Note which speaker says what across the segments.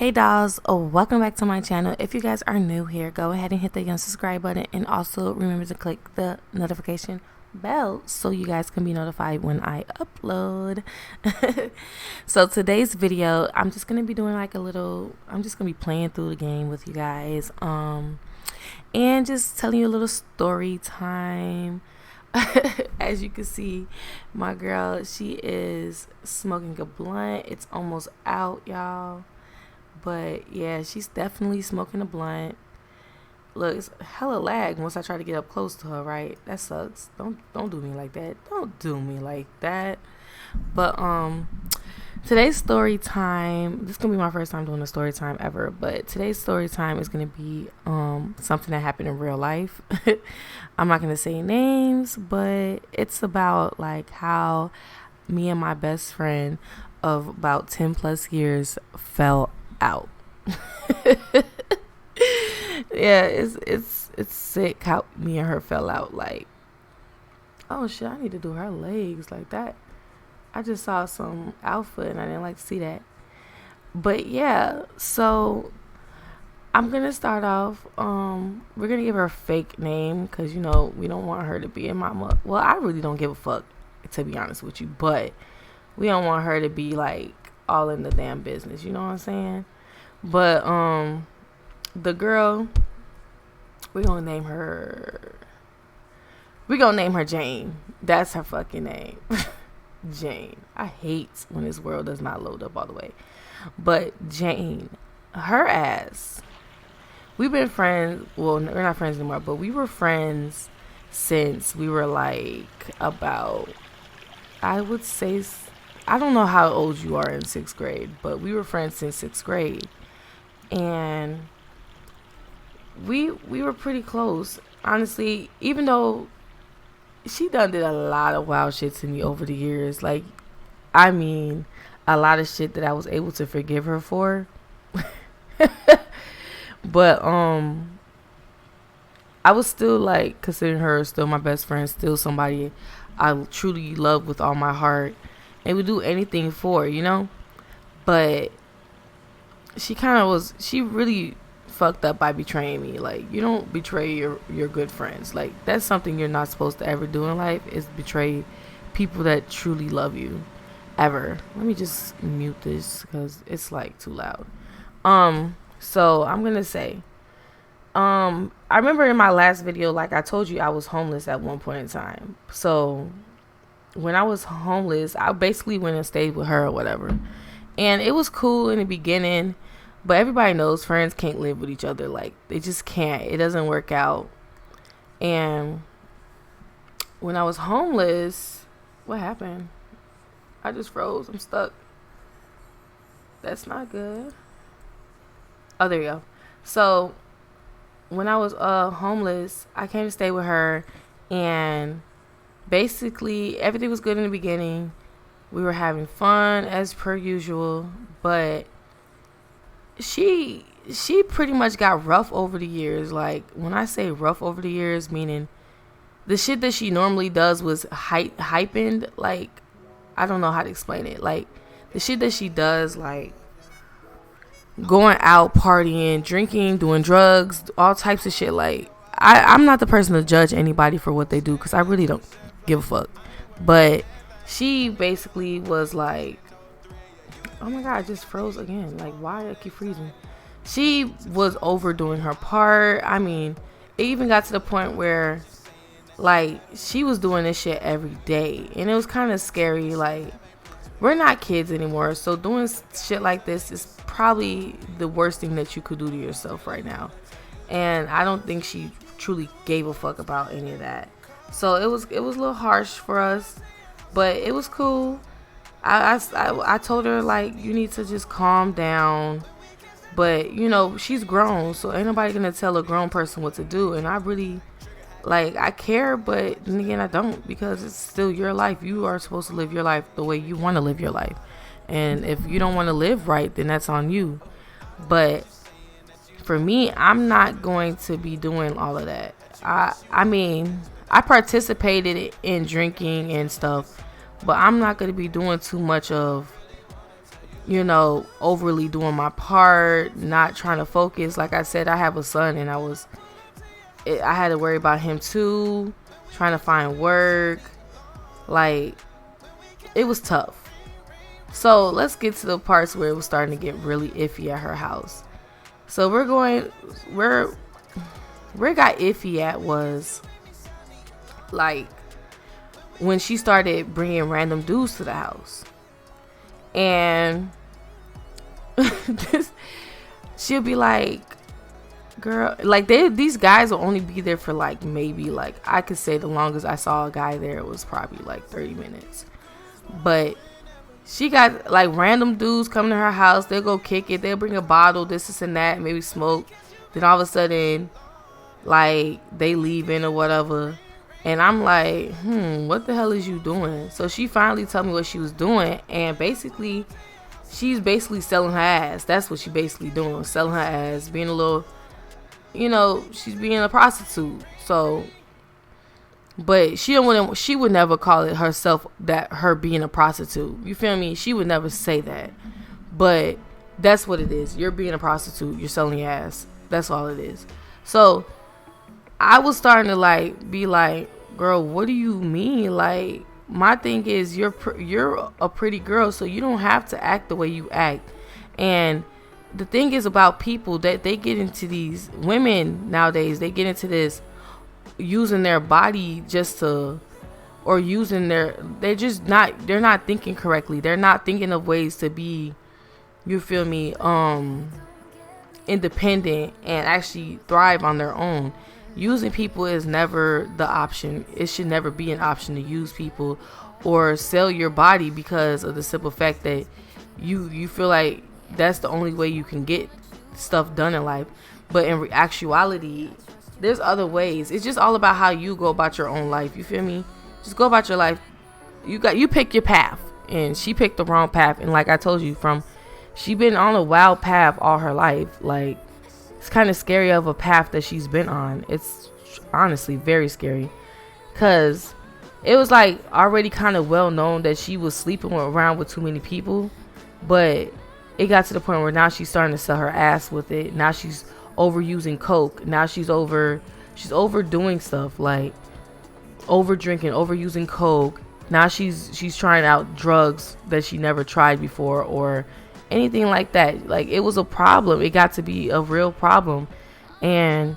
Speaker 1: Hey dolls, welcome back to my channel. If you guys are new here, go ahead and hit the subscribe button, and also remember to click the notification bell so you guys can be notified when I upload. So today's video, I'm just gonna be doing like I'm just gonna be playing through the game with you guys, and just telling you a little story time. As you can see, my girl, she is smoking a blunt. It's almost out, y'all. But yeah, she's definitely smoking a blunt. Look, it's hella lag once I try to get up close to her, right? That sucks. Don't do me like that. Don't do me like that. But today's story time, this is gonna be my first time doing a story time ever, but today's story time is gonna be something that happened in real life. I'm not gonna say names, but it's about like how me and my best friend of about 10 plus years fell out. Yeah, it's sick how me and her fell out. Like, oh shit, I need to do her legs like that. I just saw some outfit and I didn't like to see that. But yeah, so I'm gonna start off. We're gonna give her a fake name because we don't want her to be in mama. Well, I really don't give a fuck, to be honest with you, but we don't want her to be like all in the damn business, you know what I'm saying? But the girl, we're gonna name her Jane. That's her fucking name. Jane. I hate when this world does not load up all the way. But Jane, her ass, we've been friends. Well, we're not friends anymore, but we were friends since we were like about, I would say, I don't know how old you are in 6th grade, but we were friends since 6th grade. And we were pretty close, honestly, even though she done did a lot of wild shit to me over the years. Like, I mean, a lot of shit that I was able to forgive her for. But I was still like considering her still my best friend, still somebody I truly love with all my heart and would do anything for, But she really fucked up by betraying me. Like, you don't betray your good friends. Like, that's something you're not supposed to ever do in life, is betray people that truly love you, ever. Let me just mute this because it's like too loud. So I'm gonna say, I remember in my last video, like I told you, I was homeless at one point in time. So when I was homeless, I basically went and stayed with her or whatever, and it was cool in the beginning. But everybody knows friends can't live with each other. Like, they just can't. It doesn't work out. And when I was homeless, what happened? I just froze. I'm stuck. That's not good. Oh, there you go. So when I was homeless, I came to stay with her. And basically, everything was good in the beginning. We were having fun as per usual. But she pretty much got rough over the years. Like, when I say rough over the years, meaning the shit that she normally does was heightened. Like, I don't know how to explain it. Like, the shit that she does, like going out, partying, drinking, doing drugs, all types of shit. Like, I'm not the person to judge anybody for what they do because I really don't give a fuck. But she basically was like, oh my god, I just froze again. Like, why do I keep freezing? She was overdoing her part. I mean, it even got to the point where, like, she was doing this shit every day. And it was kind of scary. Like, we're not kids anymore. So doing shit like this is probably the worst thing that you could do to yourself right now. And I don't think she truly gave a fuck about any of that. So it was a little harsh for us. But it was cool. I told her, like, you need to just calm down. But, she's grown, so ain't nobody gonna tell a grown person what to do. And I really, like, I care, but then again, I don't, because it's still your life. You are supposed to live your life the way you want to live your life. And if you don't want to live right, then that's on you. But for me, I'm not going to be doing all of that. I mean, I participated in drinking and stuff, but I'm not going to be doing too much of overly doing my part, not trying to focus. Like I said, I have a son, and I had to worry about him too, trying to find work. Like, it was tough. So let's get to the parts where it was starting to get really iffy at her house. So where it got iffy at was like when she started bringing random dudes to the house. And she'll be like, girl, like these guys will only be there for like maybe, like, I could say the longest I saw a guy there was probably like 30 minutes. But she got like random dudes coming to her house. They'll go kick it. They'll bring a bottle, this and that, maybe smoke. Then all of a sudden, like, they leaving or whatever. And I'm like, what the hell is you doing? So she finally told me what she was doing. And basically, she's basically selling her ass. That's what she basically doing. Selling her ass. Being a little, she's being a prostitute. So, but she would never call it herself that, her being a prostitute. You feel me? She would never say that. But that's what it is. You're being a prostitute. You're selling your ass. That's all it is. So I was starting to like be like, girl, what do you mean? Like, my thing is, you're a pretty girl, so you don't have to act the way you act. And the thing is about people that they get into these women nowadays, they get into this using their body just to, or using they're not thinking correctly. They're not thinking of ways to be, you feel me, independent and actually thrive on their own. Using people is never the option. It should never be an option to use people or sell your body because of the simple fact that you feel like that's the only way you can get stuff done in life. But in actuality, there's other ways. It's just all about how you go about your own life. You feel me? Just go about your life. You pick your path, and she picked the wrong path. And like I told you, she been on a wild path all her life. Like, it's kind of scary of a path that she's been on. It's honestly very scary, because it was like already kind of well known that she was sleeping around with too many people, but it got to the point where now she's starting to sell her ass with it. Now she's overusing coke. Now she's overdoing stuff, like over drinking, overusing coke. Now she's trying out drugs that she never tried before or anything like that. Like, it was a problem. It got to be a real problem, and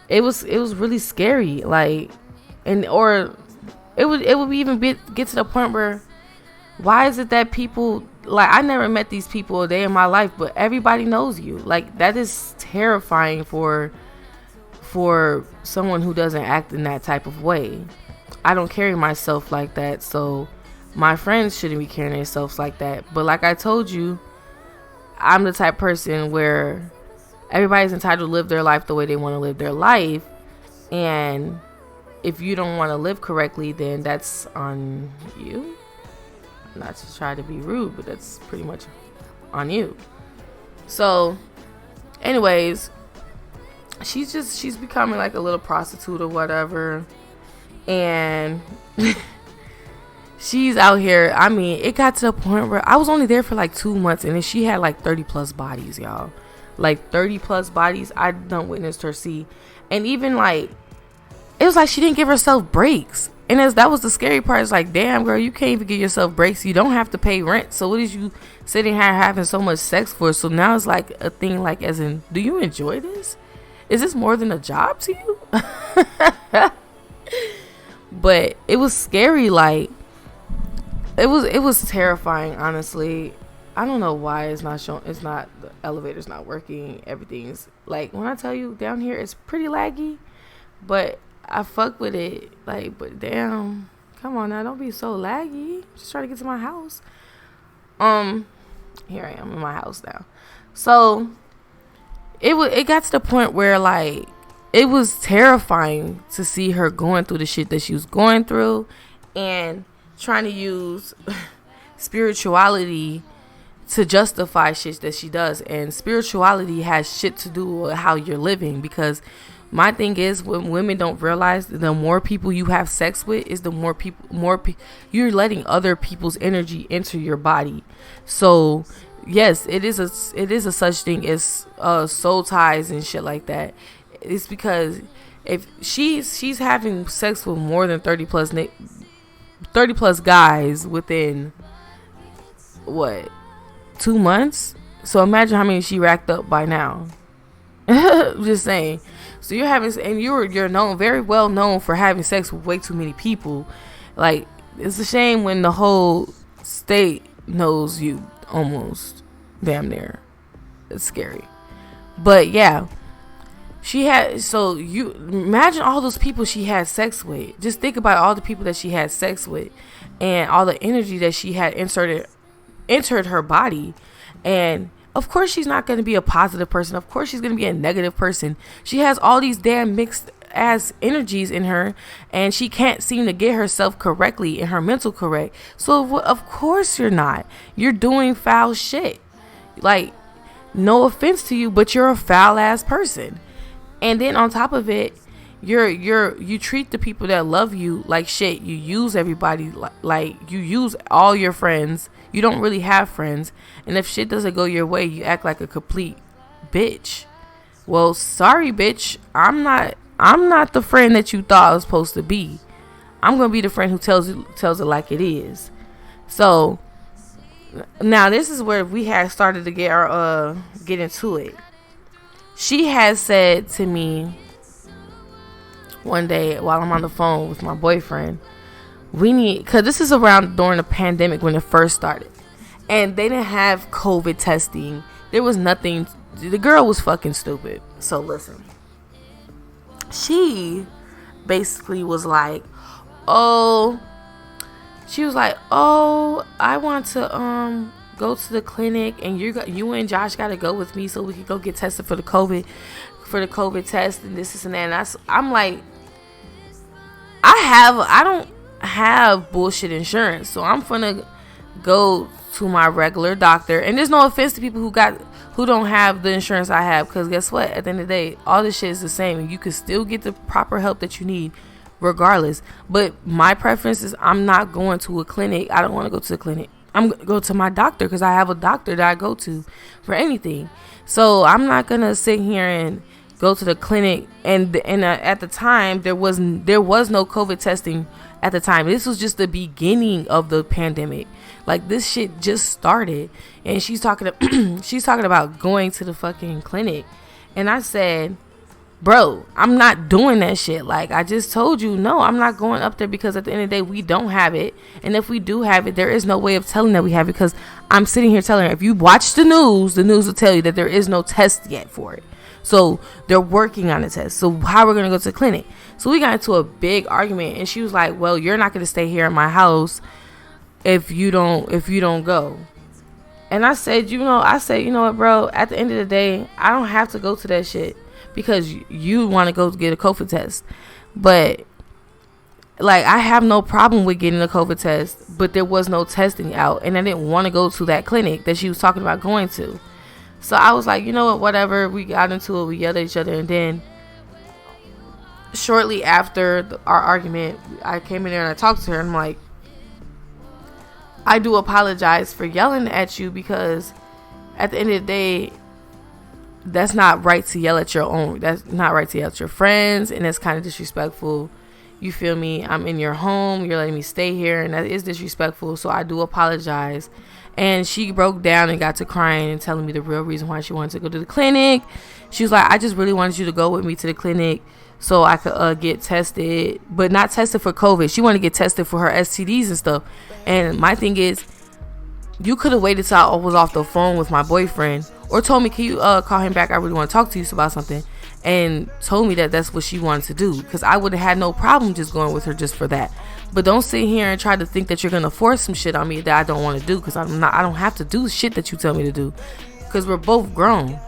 Speaker 1: it was really scary. Like, or it would even get to the point where, why is it that people, like, I never met these people a day in my life, but everybody knows you? Like, that is terrifying for someone who doesn't act in that type of way. I don't carry myself like that, so my friends shouldn't be carrying themselves like that. But like I told you, I'm the type of person where everybody's entitled to live their life the way they want to live their life. And if you don't want to live correctly, then that's on you. Not to try to be rude, but that's pretty much on you. So anyways, she's becoming like a little prostitute or whatever. And she's out here. I mean, it got to the point where I was only there for like 2 months, and then she had like 30 plus bodies, y'all. Like 30 plus bodies. I done witnessed her see. And even like, it was like she didn't give herself breaks. And that was the scary part. It's like, damn, girl, you can't even give yourself breaks. You don't have to pay rent. So what is you sitting here having so much sex for? So now it's like a thing, like, as in, do you enjoy this? Is this more than a job to you? But it was scary. Like, it was terrifying, honestly. I don't know why it's not showing. It's not, the elevator's not working. Everything's like, when I tell you down here it's pretty laggy, but I fuck with it. Like, but damn, come on now, don't be so laggy. Just try to get to my house. Here I am in my house now. So it got to the point where, like, it was terrifying to see her going through the shit that she was going through and trying to use spirituality to justify shit that she does. And spirituality has shit to do with how you're living, because my thing is, when women don't realize that the more people you have sex with is the more people you're letting other people's energy enter your body. So yes, it is a such thing as soul ties and shit like that. It's because if she's having sex with more than 30 plus guys within what, 2 months. So imagine how many she racked up by now. Just saying. So you're having, and you're known, very well known for having sex with way too many people. Like, it's a shame when the whole state knows you, almost damn near. It's scary. But yeah, she had, so you imagine all those people she had sex with. Just think about all the people that she had sex with and all the energy that she had entered her body. And of course she's not going to be a positive person. Of course she's going to be a negative person. She has all these damn mixed ass energies in her, and she can't seem to get herself correctly and her mental correct. So of course you're doing foul shit. Like, no offense to you, but you're a foul ass person. And then on top of it, you treat the people that love you like shit. You use everybody like you use all your friends. You don't really have friends. And if shit doesn't go your way, you act like a complete bitch. Well, sorry, bitch. I'm not the friend that you thought I was supposed to be. I'm gonna be the friend who tells it like it is. So now this is where we had started to get into it. She has said to me one day while I'm on the phone with my boyfriend, because this is around during the pandemic when it first started, and they didn't have COVID testing. There was nothing. The girl was fucking stupid. So listen, she basically was like, I want to go to the clinic, and you and Josh got to go with me so we can go get tested for the COVID test and this and that. And I'm like, I don't have bullshit insurance, so I'm gonna go to my regular doctor. And there's no offense to people who don't have the insurance I have, because guess what, at the end of the day, all this shit is the same, and you can still get the proper help that you need regardless. But my preference is, I'm not going to a clinic. I don't want to go to a clinic. I'm going to go to my doctor, because I have a doctor that I go to for anything. So I'm not going to sit here and go to the clinic. And at the time, there was no COVID testing at the time. This was just the beginning of the pandemic. Like, this shit just started. And she's talking about going to the fucking clinic. And I said, bro, I'm not doing that shit. Like, I just told you, no, I'm not going up there, because at the end of the day, we don't have it. And if we do have it, there is no way of telling that we have it, because I'm sitting here telling her, if you watch the news will tell you that there is no test yet for it. So they're working on a test. So how we're going to go to the clinic? So we got into a big argument, and she was like, well, you're not going to stay here in my house if you don't go. And I said, you know what, bro, at the end of the day, I don't have to go to that shit because you want to go get a COVID test. But like, I have no problem with getting a COVID test, but there was no testing out, and I didn't want to go to that clinic that she was talking about going to. So I was like, you know what, whatever. We got into it, we yelled at each other, and then shortly after our argument, I came in there and I talked to her, and I'm like, I do apologize for yelling at you, because at the end of the day, that's not right to yell at that's not right to yell at your friends, and that's kind of disrespectful. You feel me? I'm in your home, you're letting me stay here, and that is disrespectful. So I do apologize. And she broke down and got to crying and telling me the real reason why she wanted to go to the clinic. She was like, I just really wanted you to go with me to the clinic so I could get tested, but not tested for COVID. She wanted to get tested for her STDs and stuff. And my thing is, you could have waited till I was off the phone with my boyfriend, or told me, can you call him back? I really want to talk to you about something. And told me that that's what she wanted to do, because I would have had no problem just going with her just for that. But don't sit here and try to think that you're gonna force some shit on me that I don't want to do, because I don't have to do shit that you tell me to do, because we're both grown.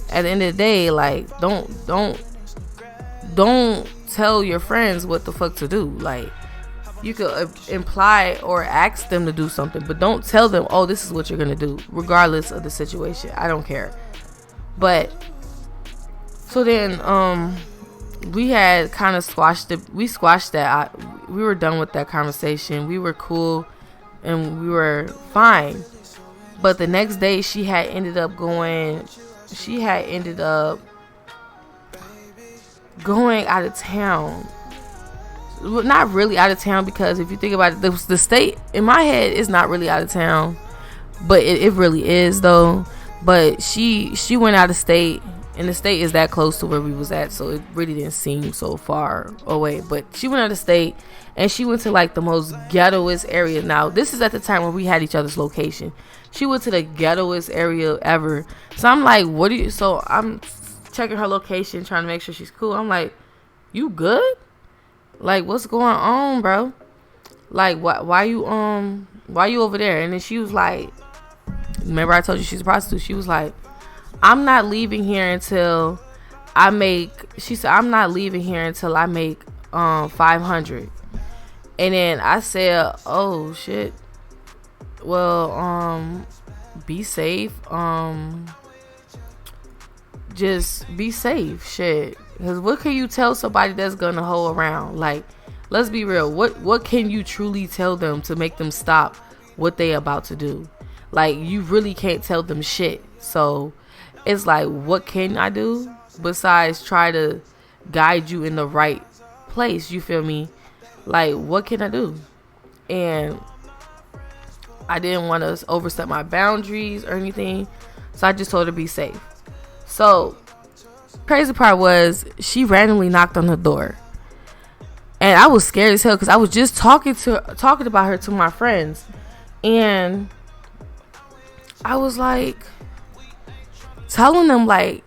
Speaker 1: At the end of the day, like, don't tell your friends what the fuck to do. Like, you could imply or ask them to do something, but don't tell them, oh, this is what you're gonna do, regardless of the situation. I don't care. But so then we had kind of squashed that. We were done with that conversation. We were cool and we were fine. But the next day she had ended up going out of town. Well, not really out of town, because if you think about it, the state in my head is not really out of town, but it really is though. But she went out of state, and the state is that close to where we was at, so it really didn't seem so far away. But she went out of state, and she went to like the most ghettoest area. Now this is at the time where we had each other's location. She went to the ghettoest area ever. So I'm like, what do you? So I'm checking her location, trying to make sure she's cool. I'm like, you good? Like, what's going on, bro? Like, why you over there? And then she was like, remember I told you she's a prostitute? She was like, I'm not leaving here until I make, she said, I'm not leaving here until I make 500. And then I said, oh shit. Well, be safe. Just be safe, shit. Because what can you tell somebody that's gonna hoe around? Like, let's be real. What can you truly tell them to make them stop what they about to do? Like, you really can't tell them shit. So it's like, what can I do besides try to guide you in the right place? You feel me? Like, what can I do? And I didn't want to overstep my boundaries or anything, so I just told her to be safe. So crazy part was, she randomly knocked on the door, and I was scared as hell because I was just talking about her to my friends, and I was like telling them, like,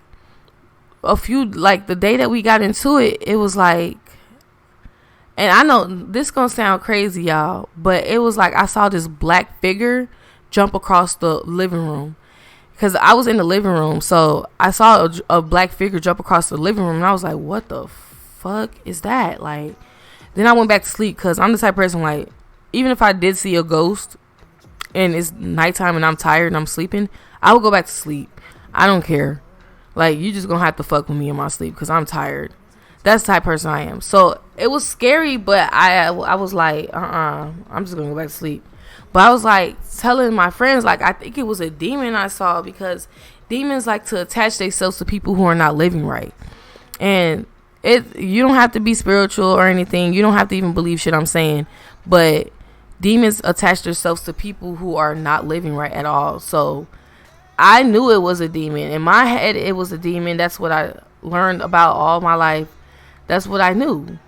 Speaker 1: a few, like, the day that we got into it, it was like, and I know this gonna sound crazy, y'all, but it was like I saw this black figure jump across the living room, because I was in the living room. So I saw a black figure jump across the living room, and I was like, what the fuck is that? Like, then I went back to sleep, because I'm the type of person, like, even if I did see a ghost and it's nighttime and I'm tired and I'm sleeping, I would go back to sleep. I don't care. Like, you just gonna have to fuck with me in my sleep because I'm tired. That's the type of person I am. So it was scary, but I was like, I'm just gonna go back to sleep. But I was like telling my friends, like, I think it was a demon I saw, because demons like to attach themselves to people who are not living right. And you don't have to be spiritual or anything. You don't have to even believe shit I'm saying. But demons attach themselves to people who are not living right at all. So I knew it was a demon. In my head, it was a demon. That's what I learned about all my life. That's what I knew.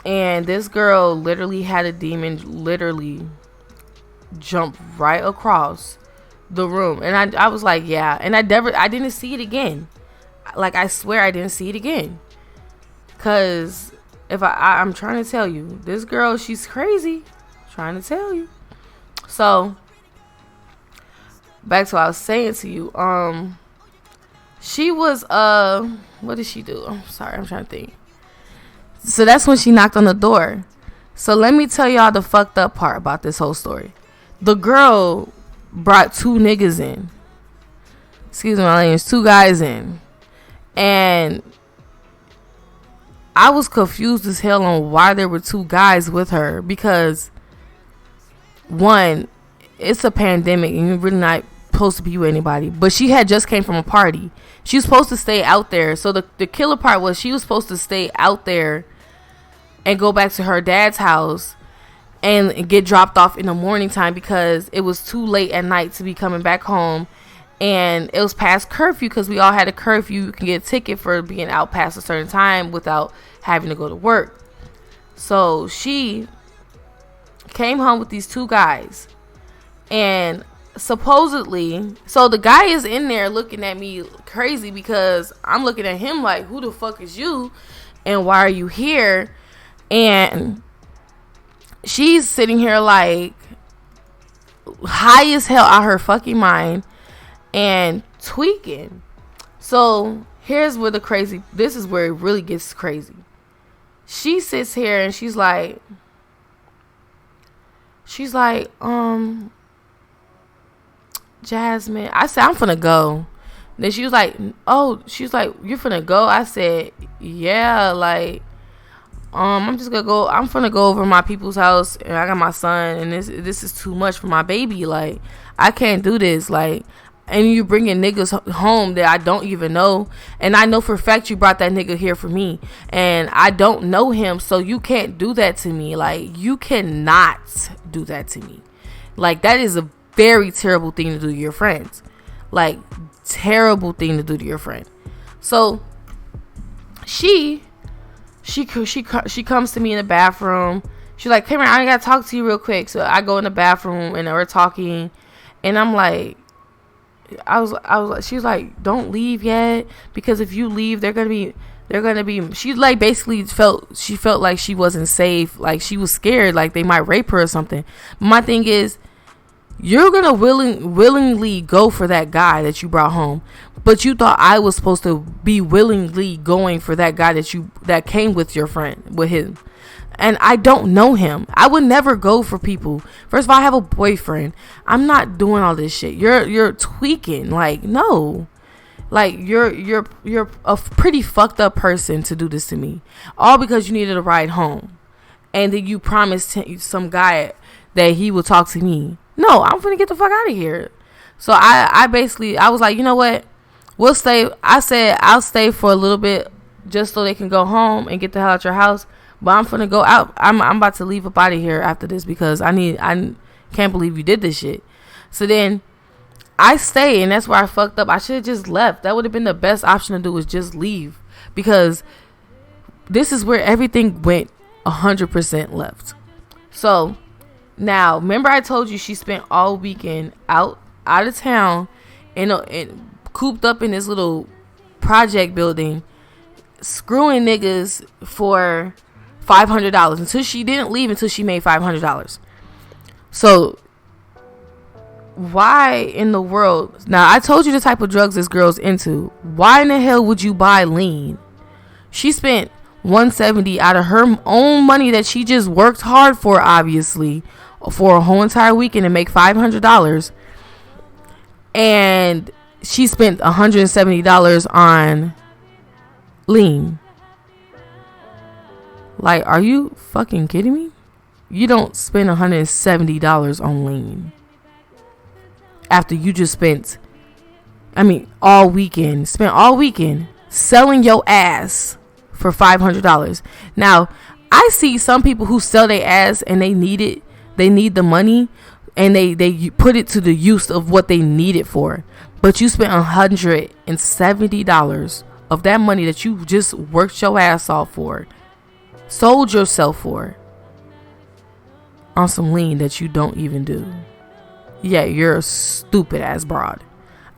Speaker 1: And this girl literally had a demon literally jump right across the room. And I was like, yeah. And I didn't see it again. Like, I swear I didn't see it again. Because if I'm trying to tell you, this girl, she's crazy. Trying to tell you. So back to what I was saying to you. She was what did she do? I'm sorry, I'm trying to think. So that's when she knocked on the door. So let me tell y'all the fucked up part about this whole story. The girl brought two niggas in. Excuse me, my language. Two guys in. And I was confused as hell on why there were two guys with her. Because, one, it's a pandemic and you're really not supposed to be with anybody. But she had just came from a party. She was supposed to stay out there. So the killer part was, she was supposed to stay out there and go back to her dad's house and get dropped off in the morning time, because it was too late at night to be coming back home. And it was past curfew, because we all had a curfew. You can get a ticket for being out past a certain time without having to go to work. So she came home with these two guys. And supposedly, so the guy is in there looking at me crazy, because I'm looking at him like, who the fuck is you? And why are you here? And she's sitting here like high as hell out her fucking mind and tweaking. So here's where this is where it really gets crazy. She sits here and she's like, Jasmine, I said, I'm finna go. Then she was like, you're finna go? I said, yeah, like, I'm finna go over my people's house, and I got my son, and this is too much for my baby. Like, I can't do this. Like, and you bringing niggas home that I don't even know, and I know for a fact you brought that nigga here for me, and I don't know him, so you can't do that to me. Like, you cannot do that to me. Like, that is a very terrible thing to do to your friends. Like, terrible thing to do to your friend. So she comes to me in the bathroom. She's like, "Come here, I gotta talk to you real quick." So I go in the bathroom and we're talking, and I'm like, I was like, she's like, "Don't leave yet, because if you leave, they're gonna be. She like basically felt like she wasn't safe, like she was scared, like they might rape her or something. My thing is, you're gonna willingly go for that guy that you brought home, but you thought I was supposed to be willingly going for that guy that came with your friend, with him. And I don't know him. I would never go for people. First of all, I have a boyfriend. I'm not doing all this shit. You're tweaking. Like, no. Like, you're a pretty fucked up person to do this to me. All because you needed a ride home. And then you promised some guy that he will talk to me. No, I'm finna get the fuck out of here. So I was like, you know what? We'll stay. I said I'll stay for a little bit just so they can go home and get the hell out your house. But I'm finna go out. I'm about to leave up out of here after this, because I can't believe you did this shit. So then I stay, and that's where I fucked up. I should have just left. That would have been the best option to do, was just leave, because this is where everything went 100% left. So now, remember I told you she spent all weekend out of town and cooped up in this little project building, screwing niggas for $500 until she didn't leave until she made $500. So why in the world? Now, I told you the type of drugs this girl's into. Why in the hell would you buy lean? She spent $170 out of her own money that she just worked hard for, obviously, for a whole entire weekend and make $500. And she spent $170 on lean. Like, are you fucking kidding me? You don't spend $170 on lean after you just spent all weekend selling your ass for $500. Now, I see some people who sell their ass and they need the money, and they put it to the use of what they need it for. But you spent $170 of that money that you just worked your ass off for, sold yourself for, on some lean that you don't even do. Yeah, you're a stupid ass broad.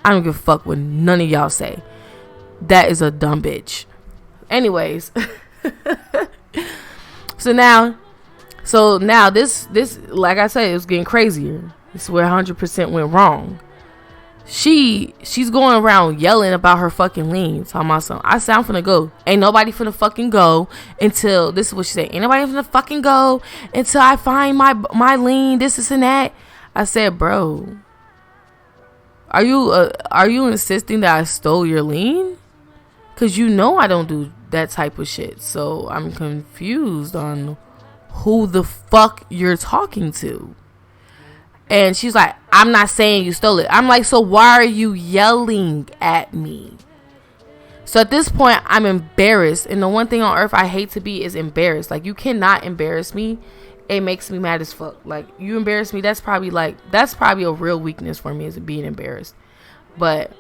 Speaker 1: I don't give a fuck what none of y'all say. That is a dumb bitch. Anyways. So now this, like I said, it was getting crazier. This is where 100% went wrong. She's going around yelling about her fucking lean, talking about something. I said, I'm finna go. Ain't nobody finna fucking go until, this is what she said, ain't nobody finna fucking go until I find my lean, this and that. I said, bro, are you insisting that I stole your lean? Because you know I don't do that type of shit. So I'm confused on who the fuck you're talking to. And she's like, I'm not saying you stole it. I'm like, so why are you yelling at me? So at this point, I'm embarrassed. And the one thing on earth I hate to be is embarrassed. Like, you cannot embarrass me. It makes me mad as fuck. Like, you embarrass me, that's probably a real weakness for me, is being embarrassed. But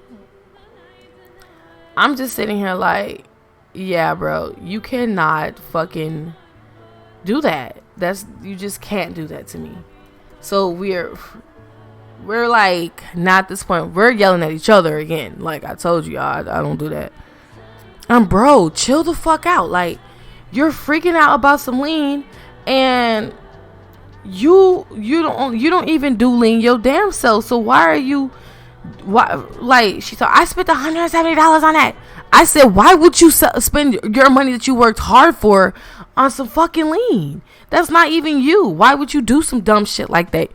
Speaker 1: I'm just sitting here like, yeah, bro, you cannot fucking do that. You just can't do that to me. So we're like, not at this point, we're yelling at each other again. Like I told you, I don't do that. Bro, chill the fuck out. Like, you're freaking out about some lean, and you don't even do lean your damn self. So why? Like, she thought I spent $170 on that. I said, why would you spend your money that you worked hard for on some fucking lean? That's not even you. Why would you do some dumb shit like that?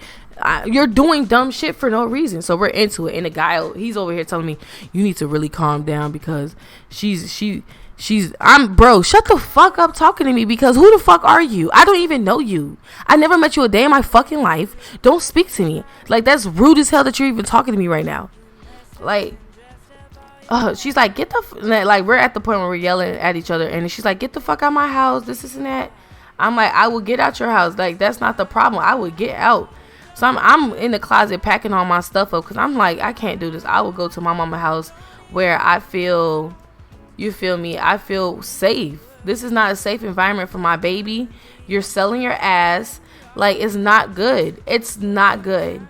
Speaker 1: You're doing dumb shit for no reason. So we're into it, and the guy, he's over here telling me, you need to really calm down, because she Bro, shut the fuck up talking to me, because who the fuck are you? I don't even know you. I never met you a day in my fucking life. Don't speak to me. Like, that's rude as hell that you're even talking to me right now. Like, she's like, get the, like, we're at the point where we're yelling at each other, and she's like, get the fuck out of my house, this and that. I'm like, I will get out your house. Like, that's not the problem. I would get out. So I'm in the closet packing all my stuff up, because I'm like, I can't do this. I will go to my mama's house where I feel, you feel me, I feel safe. This is not a safe environment for my baby. You're selling your ass. Like, it's not good. It's not good.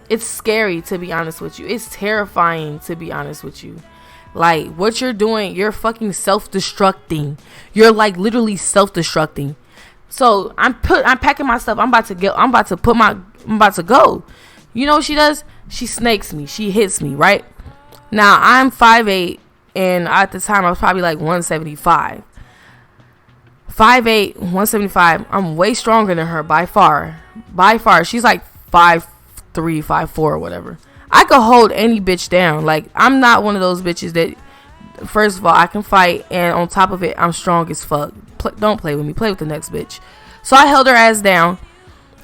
Speaker 1: It's scary, to be honest with you. It's terrifying, to be honest with you. Like, what you're doing, you're fucking self-destructing. You're like literally self-destructing. So I'm packing my stuff. I'm about to go. You know what she does? She snakes me. She hits me, right? Now, I'm 5'8", and at the time I was probably like 175. 5'8", 175. I'm way stronger than her by far. By far. She's like 5'3", 5'4", or whatever. I could hold any bitch down. Like, I'm not one of those bitches that, first of all, I can fight, and on top of it, I'm strong as fuck. Don't play with me. Play with the next bitch. So I held her ass down,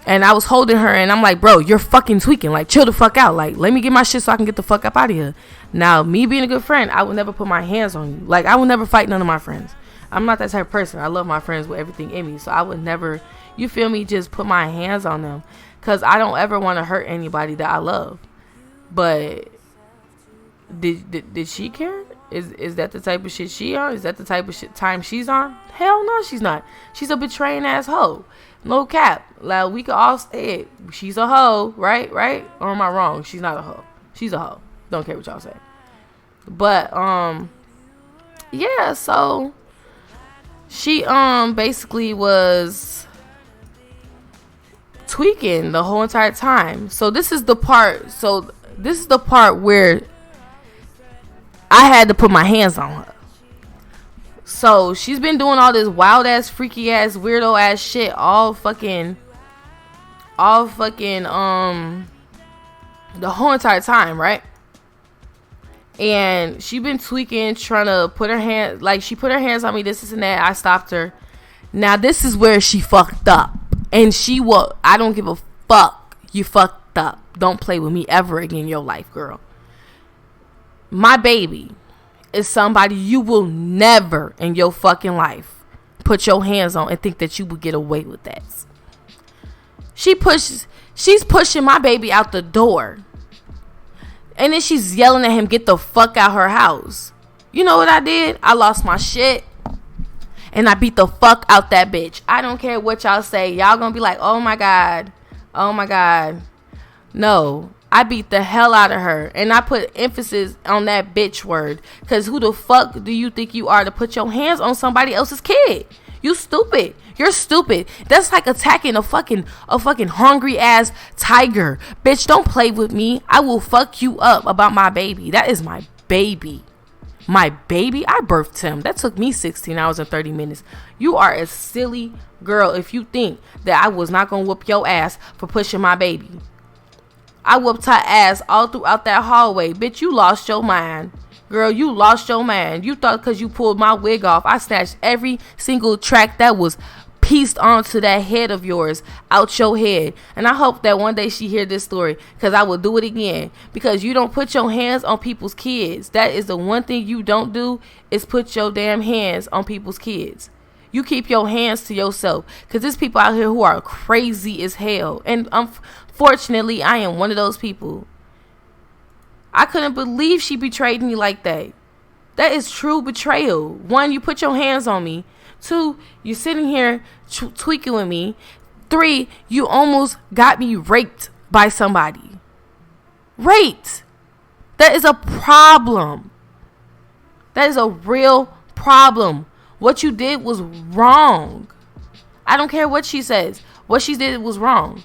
Speaker 1: and I was holding her, and I'm like, bro, you're fucking tweaking. Like, chill the fuck out. Like, let me get my shit so I can get the fuck up out of here. Now, me being a good friend, I would never put my hands on you. Like, I would never fight none of my friends. I'm not that type of person. I love my friends with everything in me. So I would never, you feel me, just put my hands on them. Because I don't ever want to hurt anybody that I love. But did she care? Is that the type of shit she on? Is that the type of shit time she's on? Hell no, she's not. She's a betraying ass hoe. No cap. Like, we could all say it. She's a hoe, right? Right? Or am I wrong? She's not a hoe. She's a hoe. Don't care what y'all say. But yeah, so she basically was tweaking the whole entire time. So this is the part where I had to put my hands on her. So she's been doing all this wild ass, freaky ass, weirdo ass shit all fucking the whole entire time, right? And she been tweaking, trying to put her hand, like, she put her hands on me, this and that. I stopped her. Now this is where she fucked up. And I don't give a fuck. You fucked up. Don't play with me ever again in your life, girl. My baby is somebody you will never in your fucking life put your hands on and think that you would get away with that. She's pushing my baby out the door. And then she's yelling at him, get the fuck out her house. You know what I did? I lost my shit. And I beat the fuck out that bitch. I don't care what y'all say. Y'all gonna be like, oh my God. Oh my God. No. I beat the hell out of her. And I put emphasis on that bitch word. Because who the fuck do you think you are to put your hands on somebody else's kid? You stupid. You're stupid. That's like attacking a fucking hungry ass tiger. Bitch, don't play with me. I will fuck you up about my baby. That is my baby. My baby? I birthed him. That took me 16 hours and 30 minutes. You are a silly girl if you think that I was not going to whoop your ass for pushing my baby. I whooped her ass all throughout that hallway. Bitch, you lost your mind. Girl, you lost your mind. You thought because you pulled my wig off, I snatched every single track that was pieced onto that head of yours out your head. And I hope that one day she hear this story, because I will do it again. Because you don't put your hands on people's kids. That is the one thing you don't do, is put your damn hands on people's kids. You keep your hands to yourself, because there's people out here who are crazy as hell. And unfortunately, I am one of those people. I couldn't believe she betrayed me like that. That is true betrayal. 1, you put your hands on me. 2, you sitting here tweaking with me. 3, you almost got me raped by somebody. Raped. That is a problem. That is a real problem. What you did was wrong. I don't care what she says. What she did was wrong.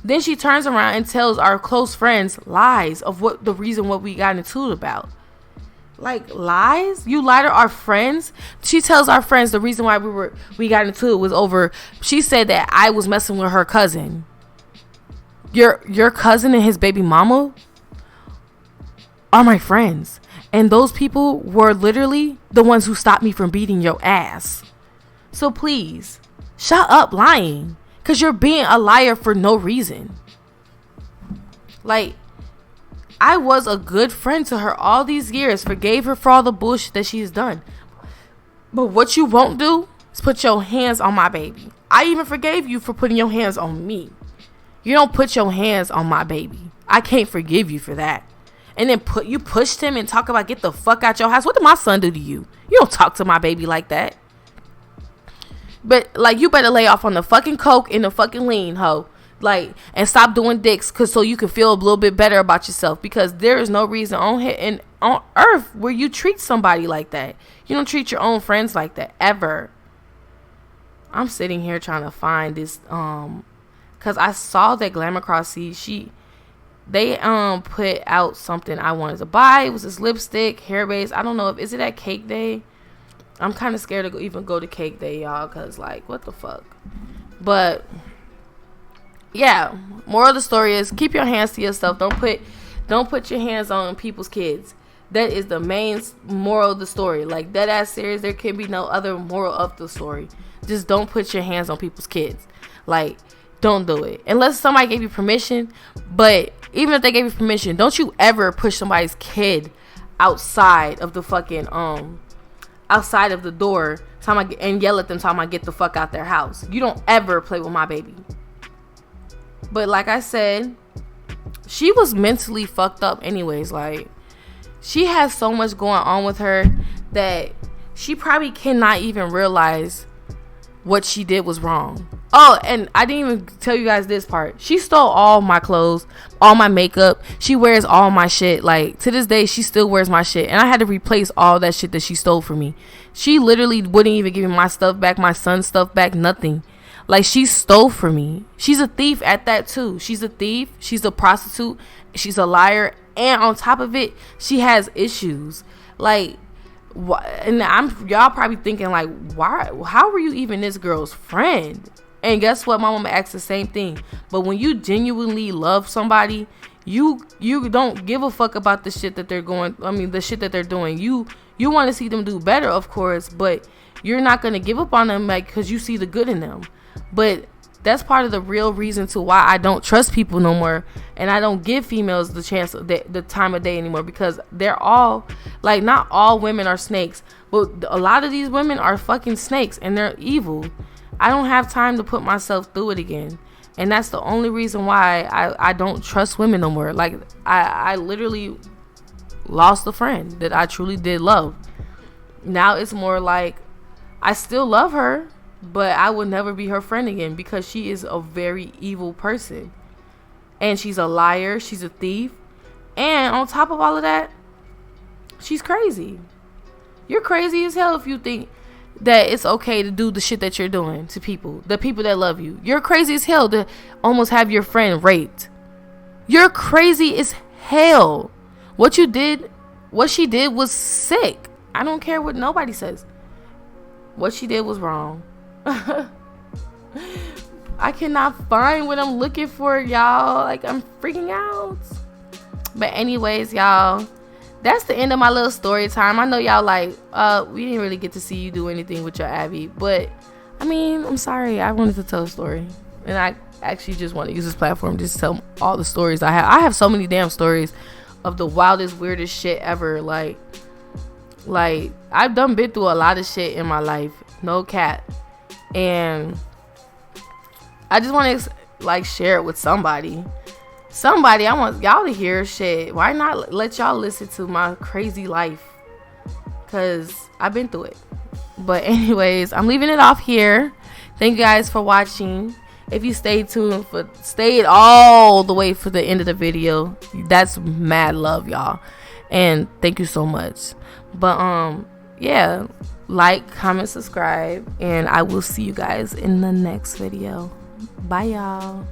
Speaker 1: Then she turns around and tells our close friends lies of what the reason what we got into it about. Like, lies? You lied to our friends? She tells our friends the reason why we got into it was over. She said that I was messing with her cousin. Your cousin and his baby mama are my friends. And those people were literally the ones who stopped me from beating your ass. So please, shut up lying. Because you're being a liar for no reason. Like, I was a good friend to her all these years. Forgave her for all the bullshit that she's done. But what you won't do is put your hands on my baby. I even forgave you for putting your hands on me. You don't put your hands on my baby. I can't forgive you for that. And then you pushed him and talk about get the fuck out your house. What did my son do to you? You don't talk to my baby like that. But like, you better lay off on the fucking coke and the fucking lean, hoe. Like, and stop doing dicks so you can feel a little bit better about yourself. Because there is no reason on earth where you treat somebody like that. You don't treat your own friends like that ever. I'm sitting here trying to find this because I saw that Glamour Crossy, they put out something I wanted to buy. It was this lipstick, hair base. I don't know is it at Cake Day? I'm kind of scared to even go to Cake Day, y'all, because like, what the fuck. But yeah, moral of the story is keep your hands to yourself. Don't put your hands on people's kids. That is the main moral of the story. Like, that ass serious. There can be no other moral of the story. Just don't put your hands on people's kids. Like, don't do it unless somebody gave you permission. But even if they gave you permission, don't you ever push somebody's kid outside of the fucking outside of the door and yell at them talking about get the fuck out their house. You don't ever play with my baby. But like I said, she was mentally fucked up anyways. Like, she has so much going on with her that she probably cannot even realize what she did was wrong. Oh, and I didn't even tell you guys this part. She stole all my clothes, all my makeup. She wears all my shit. Like, to this day, she still wears my shit. And I had to replace all that shit that she stole from me. She literally wouldn't even give me my stuff back, my son's stuff back, nothing. Like, she stole from me. She's a thief at that, too. She's a thief. She's a prostitute. She's a liar. And on top of it, she has issues. Like, and y'all probably thinking, like, why? How were you even this girl's friend? And guess what? My mama asked the same thing. But when you genuinely love somebody, you don't give a fuck about the shit that they're the shit that they're doing. You want to see them do better, of course, but you're not going to give up on them, like, because you see the good in them. But that's part of the real reason to why I don't trust people no more, and I don't give females the chance, the time of day anymore, because they're all, like, not all women are snakes, but a lot of these women are fucking snakes, and they're evil. I don't have time to put myself through it again, and that's the only reason why I don't trust women no more. Like, I literally lost a friend that I truly did love. Now it's more like I still love her, but I would never be her friend again, because she is a very evil person. And she's a liar. She's a thief. And on top of all of that, she's crazy. You're crazy as hell if you think that it's okay to do the shit that you're doing to people. The people that love you. You're crazy as hell to almost have your friend raped. You're crazy as hell. What she did was sick. I don't care what nobody says. What she did was wrong. I cannot find what I'm looking for, y'all. Like, I'm freaking out. But anyways, y'all, that's the end of my little story time. I know y'all like, we didn't really get to see you do anything with your Abby, but I mean, I'm sorry. I wanted to tell a story, and I actually just want to use this platform just to tell all the stories I have. I have so many damn stories of the wildest, weirdest shit ever. Like I've been through a lot of shit in my life, no cap. And I just want to like share it with somebody. I want y'all to hear shit. Why not let y'all listen to my crazy life? Because I've been through it. But anyways, I'm leaving it off here. Thank you guys for watching. If you stayed all the way for the end of the video, that's mad love, y'all. And thank you so much. But yeah, like, comment, subscribe, and I will see you guys in the next video. Bye, y'all.